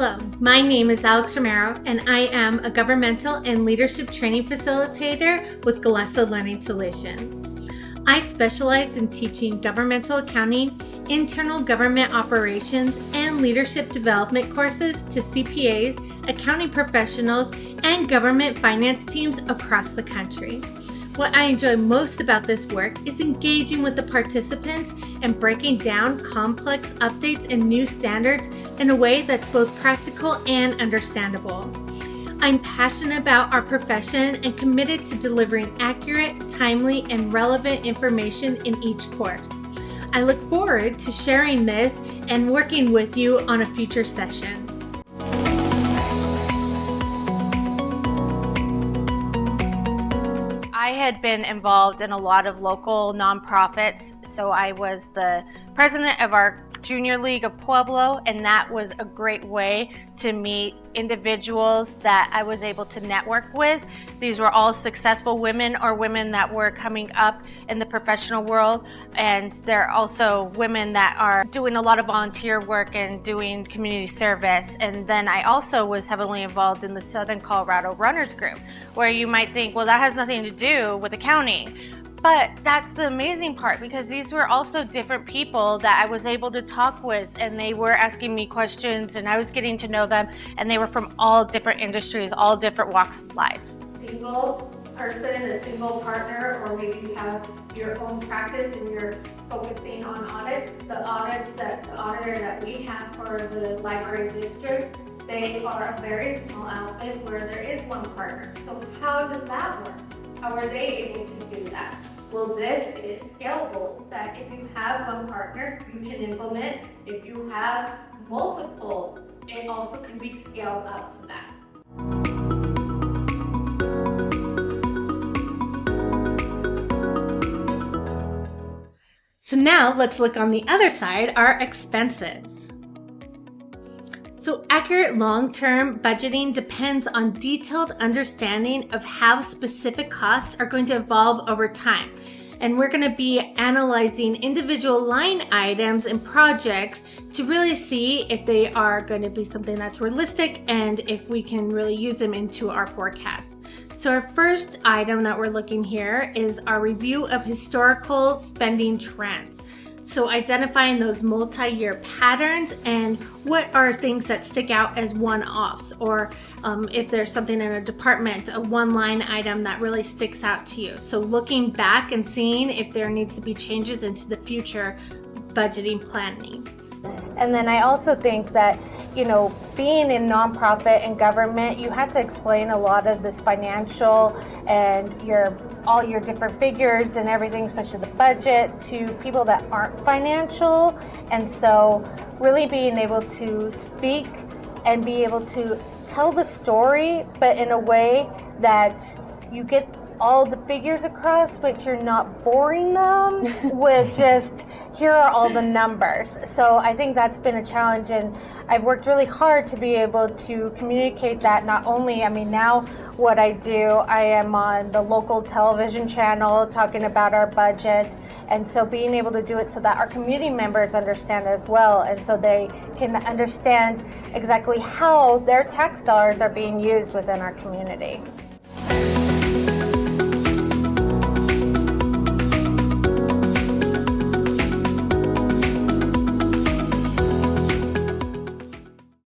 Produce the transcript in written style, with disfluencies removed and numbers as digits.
Hello, my name is Alex Romero, and I am a governmental and leadership training facilitator with Galasso Learning Solutions. I specialize in teaching governmental accounting, internal government operations, and leadership development courses to CPAs, accounting professionals, and government finance teams across the country. What I enjoy most about this work is engaging with the participants and breaking down complex updates and new standards in a way that's both practical and understandable. I'm passionate about our profession and committed to delivering accurate, timely, and relevant information in each course. I look forward to sharing this and working with you on a future session. I had been involved in a lot of local nonprofits, so I was the president of our Junior League of Pueblo, and that was a great way to meet individuals that I was able to network with. These were all successful women or women that were coming up in the professional world, and they're also women that are doing a lot of volunteer work and doing community service. And then I also was heavily involved in the Southern Colorado Runners Group, where you might think, well, that has nothing to do with accounting. But that's the amazing part, because these were also different people that I was able to talk with, and they were asking me questions and I was getting to know them, and they were from all different industries, all different walks of life. Single person, a single partner, or maybe you have your own practice and you're focusing on audits. The auditor that we have for the library district, they are a very small outfit where there is one partner. So how does that work? How are they able to do that? Well, this is scalable, that if you have one partner, you can implement. If you have multiple, it also can be scaled up to that. So now let's look on the other side, our expenses. So accurate long-term budgeting depends on detailed understanding of how specific costs are going to evolve over time. And we're going to be analyzing individual line items and projects to really see if they are going to be something that's realistic and if we can really use them into our forecast. So our first item that we're looking here is our review of historical spending trends. So identifying those multi-year patterns and what are things that stick out as one-offs, or if there's something in a department, a one-line item that really sticks out to you. So looking back and seeing if there needs to be changes into the future budgeting planning. And then I also think that, being in nonprofit and government, you have to explain a lot of this financial and all your different figures and everything, especially the budget, to people that aren't financial. And so really being able to speak and be able to tell the story, but in a way that you get all the figures across, but you're not boring them with just, here are all the numbers. So I think that's been a challenge, and I've worked really hard to be able to communicate that. Not only, now what I do, I am on the local television channel talking about our budget, and so being able to do it so that our community members understand as well, and so they can understand exactly how their tax dollars are being used within our community.